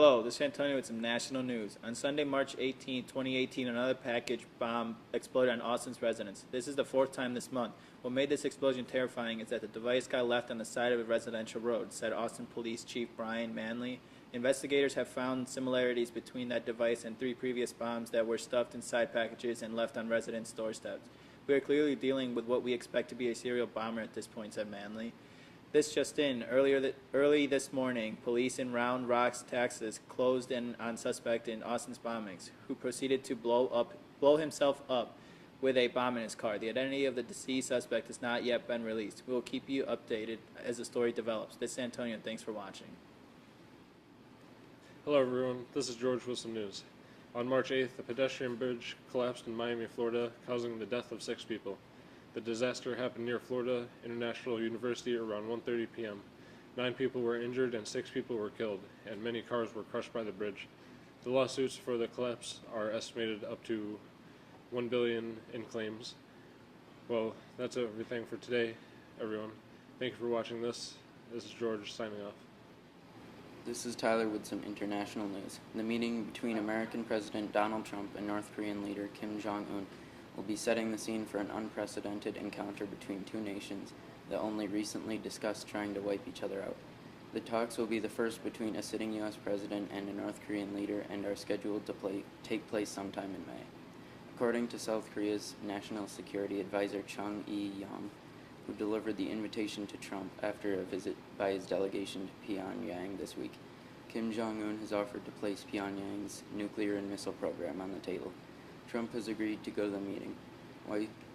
Hello, this is Antonio with some national news. On Sunday, March 18, 2018, another package bomb exploded on Austin's residence. This is the fourth time this month. What made this explosion terrifying is that the device got left on the side of a residential road, said Austin Police Chief Brian Manley. Investigators have found similarities between that device and 3 previous bombs that were stuffed inside packages and left on residents' doorsteps. We are clearly dealing with what we expect to be a serial bomber at this point, said Manley. This just in, early this morning, police in Round Rock, Texas, closed in on suspect in Austin's bombings, who proceeded to blow himself up with a bomb in his car. The identity of the deceased suspect has not yet been released. We will keep you updated as the story develops. This is Antonio, and thanks for watching. Hello everyone, this is George with some news. On March 8th, a pedestrian bridge collapsed in Miami, Florida, causing the death of 6 people. The disaster happened near Florida International University around 1:30 p.m. 9 people were injured and 6 people were killed, and many cars were crushed by the bridge. The lawsuits for the collapse are estimated up to $1 billion in claims. Well, that's everything for today, everyone. Thank you for watching this. This is George signing off. This is Tyler with some international news. The meeting between American President Donald Trump and North Korean leader Kim Jong-un will be setting the scene for an unprecedented encounter between two nations that only recently discussed trying to wipe each other out. The talks will be the first between a sitting U.S. president and a North Korean leader and are scheduled to take place sometime in May. According to South Korea's National Security Advisor Chung Eui-yong, who delivered the invitation to Trump after a visit by his delegation to Pyongyang this week, Kim Jong-un has offered to place Pyongyang's nuclear and missile program on the table. Trump has agreed to go to the meeting.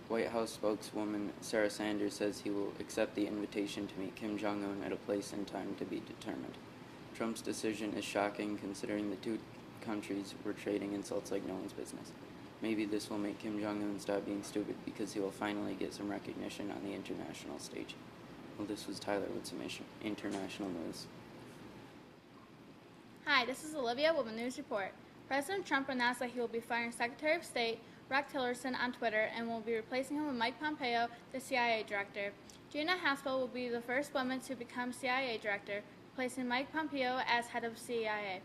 White House spokeswoman Sarah Sanders says he will accept the invitation to meet Kim Jong-un at a place and time to be determined. Trump's decision is shocking considering the two countries were trading insults like no one's business. Maybe this will make Kim Jong-un stop being stupid because he will finally get some recognition on the international stage. Well, this was Tyler with some international news. Hi, this is Olivia with a news report. President Trump announced that he will be firing Secretary of State Rex Tillerson on Twitter and will be replacing him with Mike Pompeo, the CIA director. Gina Haspel will be the first woman to become CIA director, replacing Mike Pompeo as head of CIA.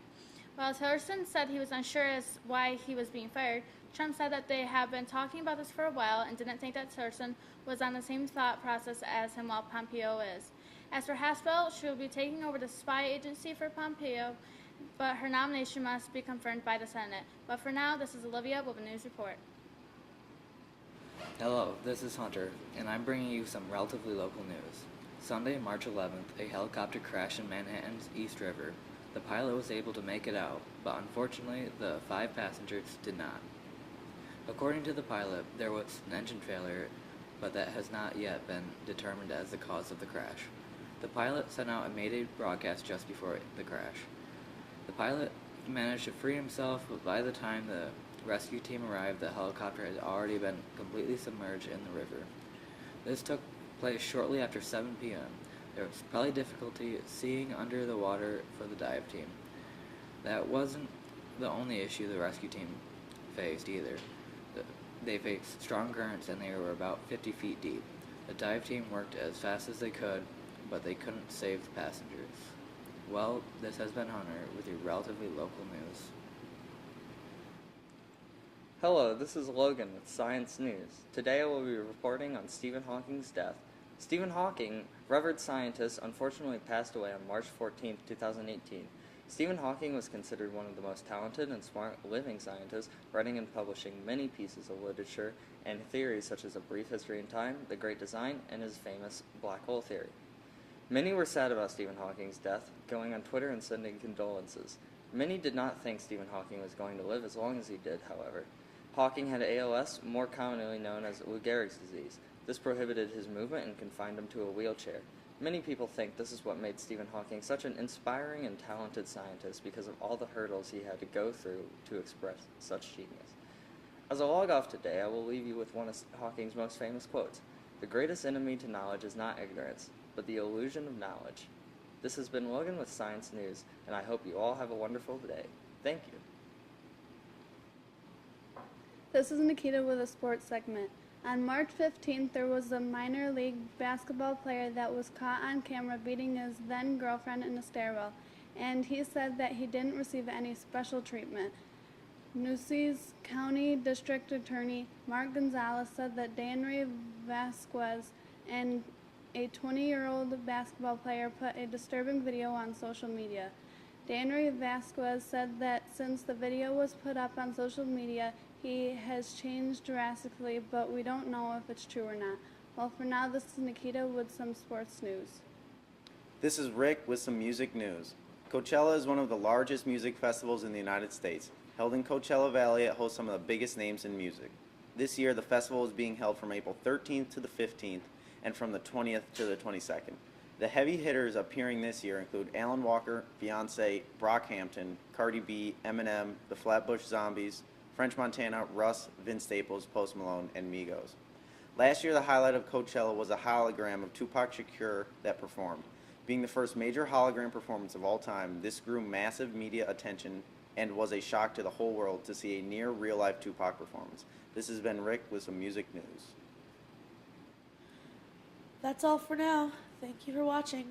While Tillerson said he was unsure as why he was being fired, Trump said that they have been talking about this for a while and didn't think that Tillerson was on the same thought process as him while Pompeo is. As for Haspel, she will be taking over the spy agency for Pompeo, but her nomination must be confirmed by the Senate. But for now, this is Olivia with a news report. Hello, this is Hunter, and I'm bringing you some relatively local news. Sunday, March 11th, a helicopter crashed in Manhattan's East River. The pilot was able to make it out, but unfortunately, the 5 passengers did not. According to the pilot, there was an engine failure, but that has not yet been determined as the cause of the crash. The pilot sent out a Mayday broadcast just before the crash. The pilot managed to free himself, but by the time the rescue team arrived, the helicopter had already been completely submerged in the river. This took place shortly after 7 p.m. There was probably difficulty seeing under the water for the dive team. That wasn't the only issue the rescue team faced either. They faced strong currents and they were about 50 feet deep. The dive team worked as fast as they could, but they couldn't save the passengers. Well, this has been Hunter with your relatively local news. Hello, this is Logan with Science News. Today I will be reporting on Stephen Hawking's death. Stephen Hawking, revered scientist, unfortunately passed away on March 14, 2018. Stephen Hawking was considered one of the most talented and smart living scientists, writing and publishing many pieces of literature and theories such as A Brief History in Time, The Great Design, and his famous black hole theory. Many were sad about Stephen Hawking's death, going on Twitter and sending condolences. Many did not think Stephen Hawking was going to live as long as he did, however. Hawking had ALS, more commonly known as Lou Gehrig's disease. This prohibited his movement and confined him to a wheelchair. Many people think this is what made Stephen Hawking such an inspiring and talented scientist because of all the hurdles he had to go through to express such genius. As I log off today, I will leave you with one of Hawking's most famous quotes. "The greatest enemy to knowledge is not ignorance, but the illusion of knowledge." This has been Logan with Science News, and I hope you all have a wonderful day. Thank you. This is Nikita with a sports segment. On March 15th, there was a minor league basketball player that was caught on camera beating his then-girlfriend in a stairwell. and he said that he didn't receive any special treatment. Nueces County District Attorney Mark Gonzalez said that Danry Vasquez and a 20-year-old basketball player put a disturbing video on social media. Danry Vasquez said that since the video was put up on social media, he has changed drastically, but we don't know if it's true or not. Well, for now, this is Nikita with some sports news. This is Rick with some music news. Coachella is one of the largest music festivals in the United States. Held in Coachella Valley, it hosts some of the biggest names in music. This year, the festival is being held from April 13th to the 15th and from the 20th to the 22nd. The heavy hitters appearing this year include Alan Walker, Beyonce, Brockhampton, Cardi B, Eminem, the Flatbush Zombies, French Montana, Russ, Vince Staples, Post Malone, and Migos. Last year, the highlight of Coachella was a hologram of Tupac Shakur that performed. Being the first major hologram performance of all time, this drew massive media attention and was a shock to the whole world to see a near real-life Tupac performance. This has been Rick with some music news. That's all for now. Thank you for watching.